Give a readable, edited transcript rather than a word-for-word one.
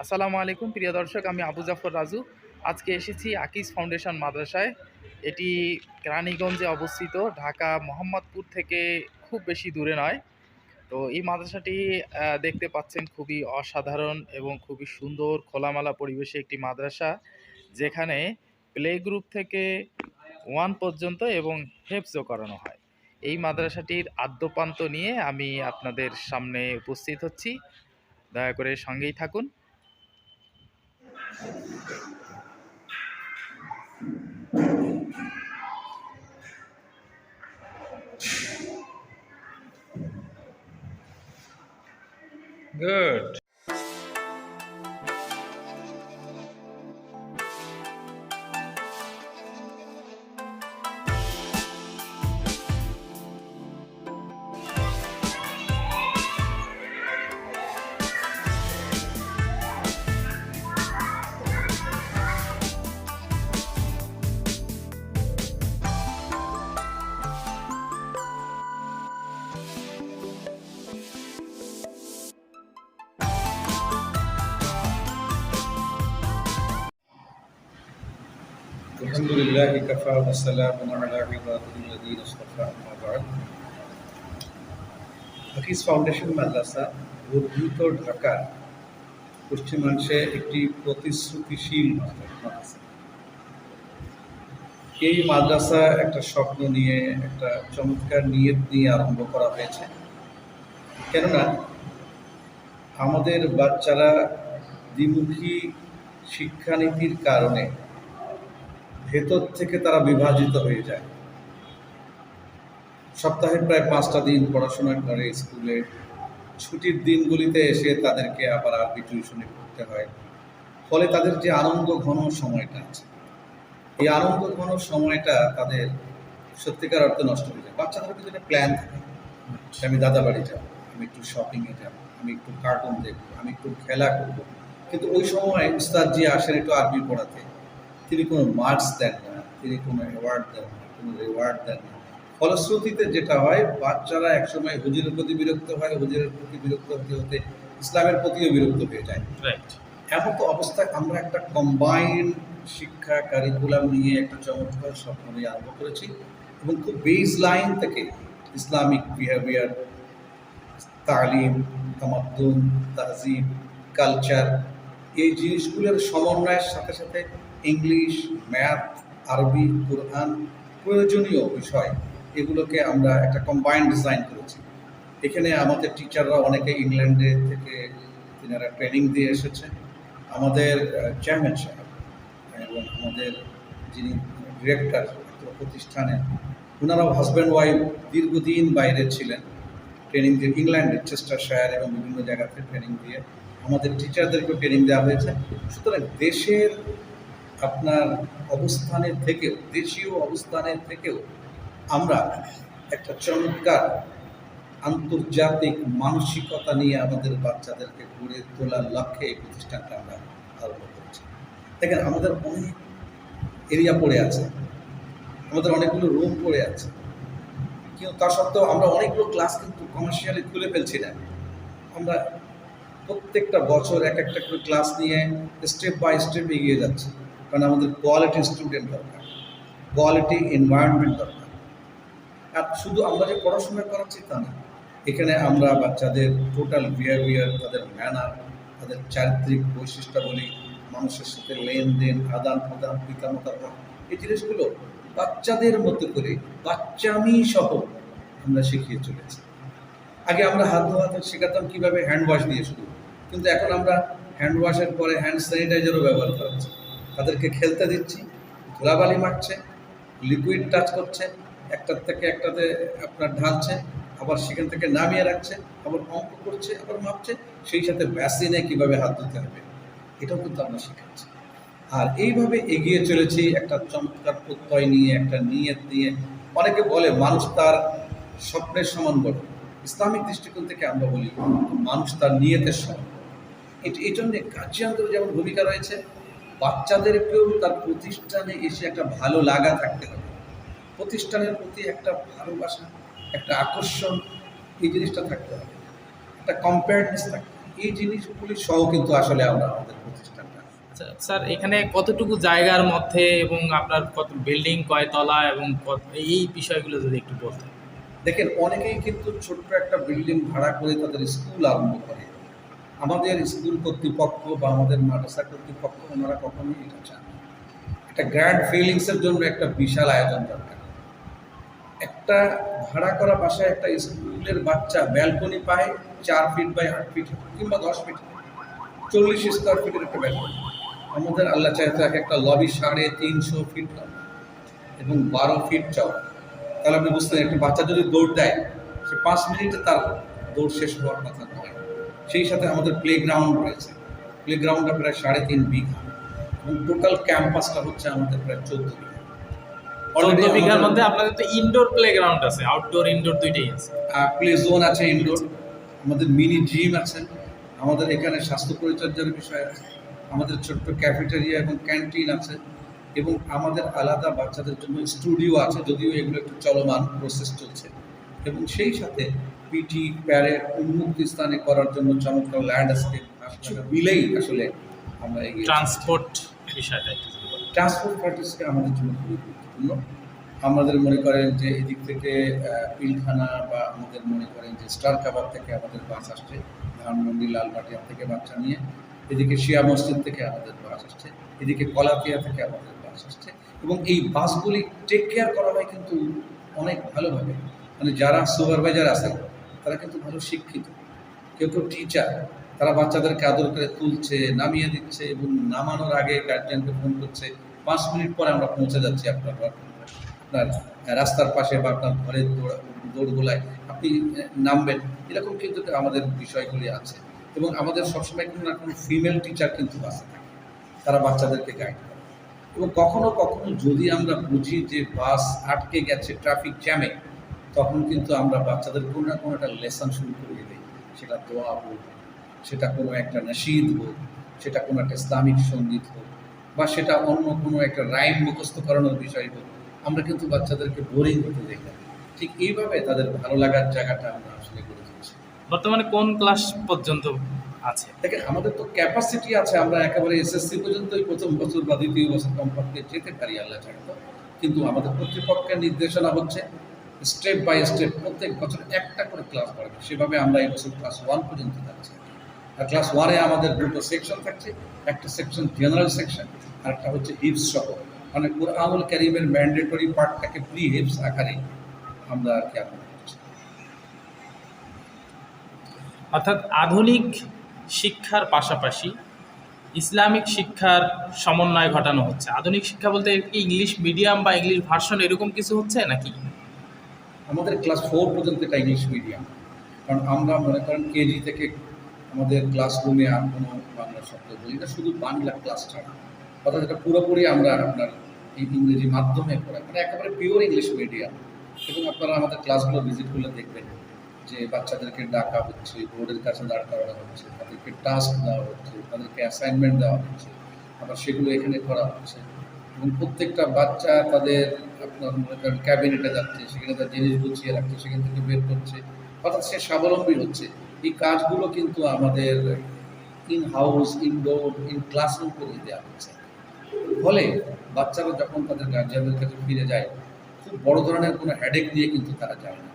আসসালামু আলাইকুম প্রিয় দর্শক, আমি আবু জাফর রাজু। আজকে এসেছি আকিজ ফাউন্ডেশন মাদ্রাসায়। এটি কেরানীগঞ্জে অবস্থিত, ঢাকা মোহাম্মদপুর থেকে খুব বেশি দূরে নয়। তো এই মাদ্রাসাটি দেখতে পাচ্ছেন খুবই অসাধারণ এবং খুবই সুন্দর খোলামেলা পরিবেশে একটি মাদ্রাসা, যেখানে প্লে গ্রুপ থেকে 1 পর্যন্ত এবং হেফজও করানো হয়। এই মাদ্রাসাটির আদ্যপান্ত নিয়ে আমি আপনাদের সামনে উপস্থিত হচ্ছি। দয়া করে সঙ্গেই থাকুন। Good. আলহামদুলিল্লাহি কাফা ওয়া সালামুন আলা ইবাদিল্লাযিনা ইসতাফা আম্মা বা'দ। আকিজ ফাউন্ডেশন মাদ্রাসা উদ্ভূত ঢাকার পশ্চিমাংশে একটি প্রতিশ্রুতিশীল মাদ্রাসা। এই মাদ্রাসা একটা স্বপ্ন নিয়ে, একটা চমৎকার নিয়ত নিয়ে আরম্ভ করা হয়েছে। কেননা আমাদের বাচ্চারা দ্বিমুখী শিক্ষানীতির কারণে ভেতর থেকে তারা বিভাজিত হয়ে যায়। সপ্তাহে প্রায় 5টা দিন পড়াশোনা করে স্কুলে, ছুটির দিনগুলিতে এসে তাদেরকে আবার আরবি টিউশনে পড়তে হয়। ফলে তাদের যে আনন্দ ঘন সময়টা আছে, এই আনন্দ ঘন সময়টা তাদের সত্যিকার অর্থে নষ্ট হয়ে যায়। বাচ্চাদের ভিতরে প্ল্যান থাকে, আমি দাদা বাড়ি যাবো, আমি একটু শপিংয়ে যাবো, আমি একটু কার্টুন দেখবো, আমি একটু খেলা করবো। কিন্তু ওই সময় উস্তাদ জি আসেন একটু আরবি পড়াতে, তিনি কোনো মার্কস দেন না, তিনি কোনো অ্যাওয়ার্ড দেন না, কোনো রিওয়ার্ড দেন না। ফলশ্রুতিতে যেটা হয়, বাচ্চারা একসময় হুজুরের প্রতি বিরক্ত হয়, হুজুরের প্রতি বিরক্ত হতে হতে ইসলামের প্রতিও বিরক্ত হয়ে যায়। এমন তো অবস্থায় আমরা একটা কম্বাইন্ড শিক্ষা কারিকুলাম নিয়ে একটা চমৎকার স্বপ্ন নিয়ে আরম্ভ করেছি এবং খুব বেস লাইন থেকে ইসলামিক বিহেভিয়ার, তালিম, তামাদ্দুন, তাহজিব, কালচার, এই জিনিসগুলোর সমন্বয়ের সাথে সাথে ইংলিশ, ম্যাথ, আরবি, কোরআন, প্রয়োজনীয় বিষয়, এগুলোকে আমরা একটা কম্বাইন্ড ডিজাইন করেছি। এখানে আমাদের টিচাররা অনেকে ইংল্যান্ডে থেকে তিনারা ট্রেনিং দিয়ে এসেছেন। আমাদের চেয়ারম্যান সাহেব এবং আমাদের যিনি ডিরেক্টর প্রতিষ্ঠানে, ওনারাও হাজব্যান্ড ওয়াইফ দীর্ঘদিন বাইরে ছিলেন ট্রেনিং দিয়ে, ইংল্যান্ডের চেস্টারশায়ার এবং বিভিন্ন জায়গাতে ট্রেনিং দিয়ে আমাদের টিচারদেরকেও ট্রেনিং দেওয়া হয়েছে। সুতরাং দেশের আপনার অবস্থানের থেকেও, দেশীয় অবস্থানের থেকেও আমরা একটা চমৎকার আন্তর্জাতিক মানসিকতা নিয়ে আমাদের বাচ্চাদেরকে গড়ে তোলার লক্ষ্যে এই প্রতিষ্ঠানটা আমরা আরম্ভ করেছি। দেখেন, আমাদের অনেক এরিয়া পড়ে আছে, আমাদের অনেকগুলো রুম পড়ে আছে, কিন্তু তা সত্ত্বেও আমরা অনেকগুলো ক্লাস কিন্তু কমার্শিয়ালি খুলে ফেলছি না। আমরা প্রত্যেকটা বছর এক একটা করে ক্লাস নিয়ে স্টেপ বাই স্টেপ এগিয়ে যাচ্ছি, কারণ আমাদের কোয়ালিটি স্টুডেন্ট দরকার, কোয়ালিটি এনভায়রনমেন্ট দরকার। আর শুধু আমরা যে পড়াশোনা করাচ্ছি তা না, এখানে আমরা বাচ্চাদের টোটাল বিহেভিয়ার, তাদের ম্যানার, তাদের চারিত্রিক বৈশিষ্ট্যাবলী, মানুষের সাথে লেনদেন, আদান প্রদান, পিতামাতার, এই জিনিসগুলো বাচ্চাদের মতো করে বাচ্চামি সহ আমরা শিখিয়ে চলেছি। আগে আমরা হাত ধোয়াতে শেখাতাম কীভাবে, হ্যান্ড ওয়াশ দিয়ে শুরু, কিন্তু এখন আমরা হ্যান্ড ওয়াশের পরে হ্যান্ড স্যানিটাইজারও ব্যবহার করাচ্ছি। তাদেরকে খেলতে দিচ্ছি, ধুলাবালি মারছে, লিকুইড টাচ করছে, একটার থেকে একটাতে আপনার ঢালছে, আবার সেখান থেকে নামিয়ে রাখছে, আবার অঙ্ক করছে, আবার মাপছে, সেই সাথে ব্যাসিনে কীভাবে হাত ধুতে হবে, এটাও কিন্তু আমরা শেখাচ্ছি। আর এইভাবে এগিয়ে চলেছি একটা চমৎকার প্রত্যয় নিয়ে, একটা নিয়ত নিয়ে। অনেকে বলে মানুষ তার স্বপ্নের সমান বড়, ইসলামিক দৃষ্টিকোণ থেকে আমরা বলি মানুষ তার নিয়তের সমান। এই জন্যে গার্জিয়ানদের যেমন ভূমিকা রয়েছে, বাচ্চাদেরকেও তার প্রতিষ্ঠানে এসে একটা ভালো লাগা থাকতে হবে, প্রতিষ্ঠানের প্রতি একটা ভালোবাসা, একটা আকর্ষণ, এই জিনিসটা থাকতে হবে, একটা কম্পেয়ারনেস থাকতে হবে। এই জিনিসগুলি সহ কিন্তু আসলে আমরা আমাদের প্রতিষ্ঠানটা। আচ্ছা স্যার, এখানে কতটুকু জায়গার মধ্যে এবং আপনার কত বিল্ডিং কয়তলা এবং এই বিষয়গুলো যদি একটু বলতেন। দেখেন, অনেকেই কিন্তু ছোট্ট একটা বিল্ডিং ভাড়া করে তাদের স্কুল আরম্ভ করে। আমাদের স্কুল কর্তৃপক্ষ বা আমাদের মাদ্রাসা কর্তৃপক্ষ ওনারা কখনোই এটা চান না। একটা গ্র্যান্ড ফিলিংসের জন্য একটা বিশাল আয়োজন দরকার। একটা ভাড়া করা বাসায় একটা স্কুলের বাচ্চা ব্যালকনি পায় 4 ফিট বাই 8 ফিট কিংবা 10 ফিট, 40 স্কোয়ার ফিটের একটা ব্যালকনি। আমাদের আল্লাহ চাইতো একটা লবি 350 ফিট লম্বা এবং 12 ফিট চওড়া। তাহলে আপনি বুঝতেন, একটা বাচ্চা যদি দৌড় দেয়, সে 5 মিনিটে তার দৌড় শেষ হওয়ার কথা নয়। সেই সাথে আমাদের প্লে গ্রাউন্ড রয়েছে। প্লে গ্রাউন্ডটা প্রায় 3.5 বিঘা এবং টোটাল ক্যাম্পাসটা হচ্ছে আমাদের প্রায় 14 বিঘা। 14 বিঘার মধ্যে আপনাদের তো ইনডোর প্লে গ্রাউন্ড আছে, আউটডোর ইনডোর দুইটাই আছে। প্লে জোন আছে, ইনডোর, আমাদের মিনি জিম আছে, আমাদের এখানে স্বাস্থ্য পরিচর্যার বিষয় আছে, আমাদের ছোট্ট ক্যাফেটেরিয়া এবং ক্যান্টিন আছে, এবং আমাদের আলাদা বাচ্চাদের জন্য স্টুডিও আছে, যদিও এগুলো একটু চলমান প্রসেস চলছে। এবং সেই সাথে পিটি প্যারেড উন্মুক্ত স্থানে করার জন্য চমৎকার ল্যান্ডস্কেপ মিলেই আসলে আমরা এগিয়ে। ট্রান্সপোর্ট বিষয়টা একটু বলুন। ট্রান্সপোর্ট প্র্যাকটিসটা আমাদের জন্য খুবই গুরুত্বপূর্ণ। আমাদের মনে করেন যে এদিক থেকে পিলখানা বা আমাদের মনে করেন যে স্টার কাবাব থেকে আমাদের বাস আসছে, ধানমন্ডি লালবাটিয়া থেকে বাচ্চা নিয়ে, এদিকে শিয়া মসজিদ থেকে আমাদের বাস আসছে, এদিকে কলাতিয়া থেকে আমাদের বাস আসছে, এবং এই বাসগুলি টেক কেয়ার করা হয় কিন্তু অনেক ভালোভাবে। মানে যারা সুপারভাইজার আছে তারা কিন্তু ভালো শিক্ষিত, কেউ কেউ টিচার, তারা বাচ্চাদেরকে আদর করে তুলছে, নামিয়ে দিচ্ছে, এবং নামানোর আগে গার্জিয়ানকে ফোন করছে 5 মিনিট পরে আমরা পৌঁছে যাচ্ছি আপনার আপনার রাস্তার পাশে বা আপনার ঘরের দৌড়গোলায় আপনি নামবেন। এরকম কিন্তু আমাদের বিষয়গুলি আছে। এবং আমাদের সবসময় কোনো না কোনো ফিমেল টিচার কিন্তু বাসে থাকে, তারা বাচ্চাদেরকে গাইড করে। এবং কখনো কখনো যদি আমরা বুঝি যে বাস আটকে গেছে ট্রাফিক জ্যামে, তখন কিন্তু আমরা বাচ্চাদের কোনো না কোনো একটা লেসন শুরু করিয়ে দিই। সেটা দোয়া হোক, সেটা কোনো একটা নাশিদ হোক, সেটা কোনো একটা ইসলামিক সঙ্গীত হোক, বা সেটা অন্য কোনো একটা রাইম মুখস্থ করানোর বিষয় হোক, আমরা কিন্তু বাচ্চাদেরকে বোরিং হতে দিই না। ঠিক এইভাবে তাদের ভালো লাগার জায়গাটা আমরা আসলে গড়ে তুলছি। বর্তমানে কোন ক্লাস পর্যন্ত আছে? দেখেন, আমাদের তো ক্যাপাসিটি আছে, আমরা একেবারে এসএসসি পর্যন্তই প্রথম বছর বা দ্বিতীয় বছর কমপক্ষে যেতে পারি আল্লাহ চাইতো। কিন্তু আমাদের কর্তৃপক্ষের নির্দেশনা হচ্ছে স্টেপ বাই স্টেপ প্রত্যেক বছর একটা করে ক্লাস বাড়বে। সেভাবে আমরা এই বছর ক্লাস 1 পর্যন্ত যাচ্ছি। আর ক্লাস 1-এ আমাদের 2টো সেকশন থাকছে, একটা সেকশন জেনারেল সেকশন, আর একটা হচ্ছে হিফজ সহ, মানে কুরআনুল কারীমের ম্যান্ডেটরি পার্টটাকে প্রি হিফজ আকারে আমরা আর কি এখন করছি। অর্থাৎ আধুনিক শিক্ষার পাশাপাশি ইসলামিক শিক্ষার সমন্বয় ঘটানো হচ্ছে। আধুনিক শিক্ষা বলতে কি ইংলিশ মিডিয়াম বা ইংলিশ ভার্সন এরকম কিছু হচ্ছে নাকি? আমাদের ক্লাস 4 পর্যন্ত এটা ইংলিশ মিডিয়াম, কারণ আমরা মনে করেন কেজি থেকে আমাদের ক্লাসরুমে আর কোনো বাংলা শব্দ বলি না, শুধু বাংলা ক্লাস ছাড়া, অর্থাৎ এটা পুরোপুরি আমরা আপনার এই ইংরেজি মাধ্যমে পড়াই, মানে একেবারে পিওর ইংলিশ মিডিয়াম। এবং আপনারা আমাদের ক্লাসগুলো ভিজিট করলে দেখবেন যে বাচ্চাদেরকে ডাকা হচ্ছে, বোর্ডের কাছে দাঁড় করানো হচ্ছে, তাদেরকে টাস্ক দেওয়া হচ্ছে, তাদেরকে অ্যাসাইনমেন্ট দেওয়া হচ্ছে, আবার সেগুলো এখানে করা হচ্ছে। এবং প্রত্যেকটা বাচ্চা তাদের আপনার মনে করেন ক্যাবিনেটে যাচ্ছে, সেখানে তার জিনিস গুছিয়ে রাখছে, সেখান থেকে বের করছে, অর্থাৎ সে স্বাবলম্বী হচ্ছে। এই কাজগুলো কিন্তু আমাদের in house, indoor, in classroom করে দেওয়া হচ্ছে। ফলে বাচ্চারা যখন তাদের গার্জিয়ানদের কাছে ফিরে যায়, খুব বড় ধরনের কোনো হেডেক নিয়ে কিন্তু তারা যায় না।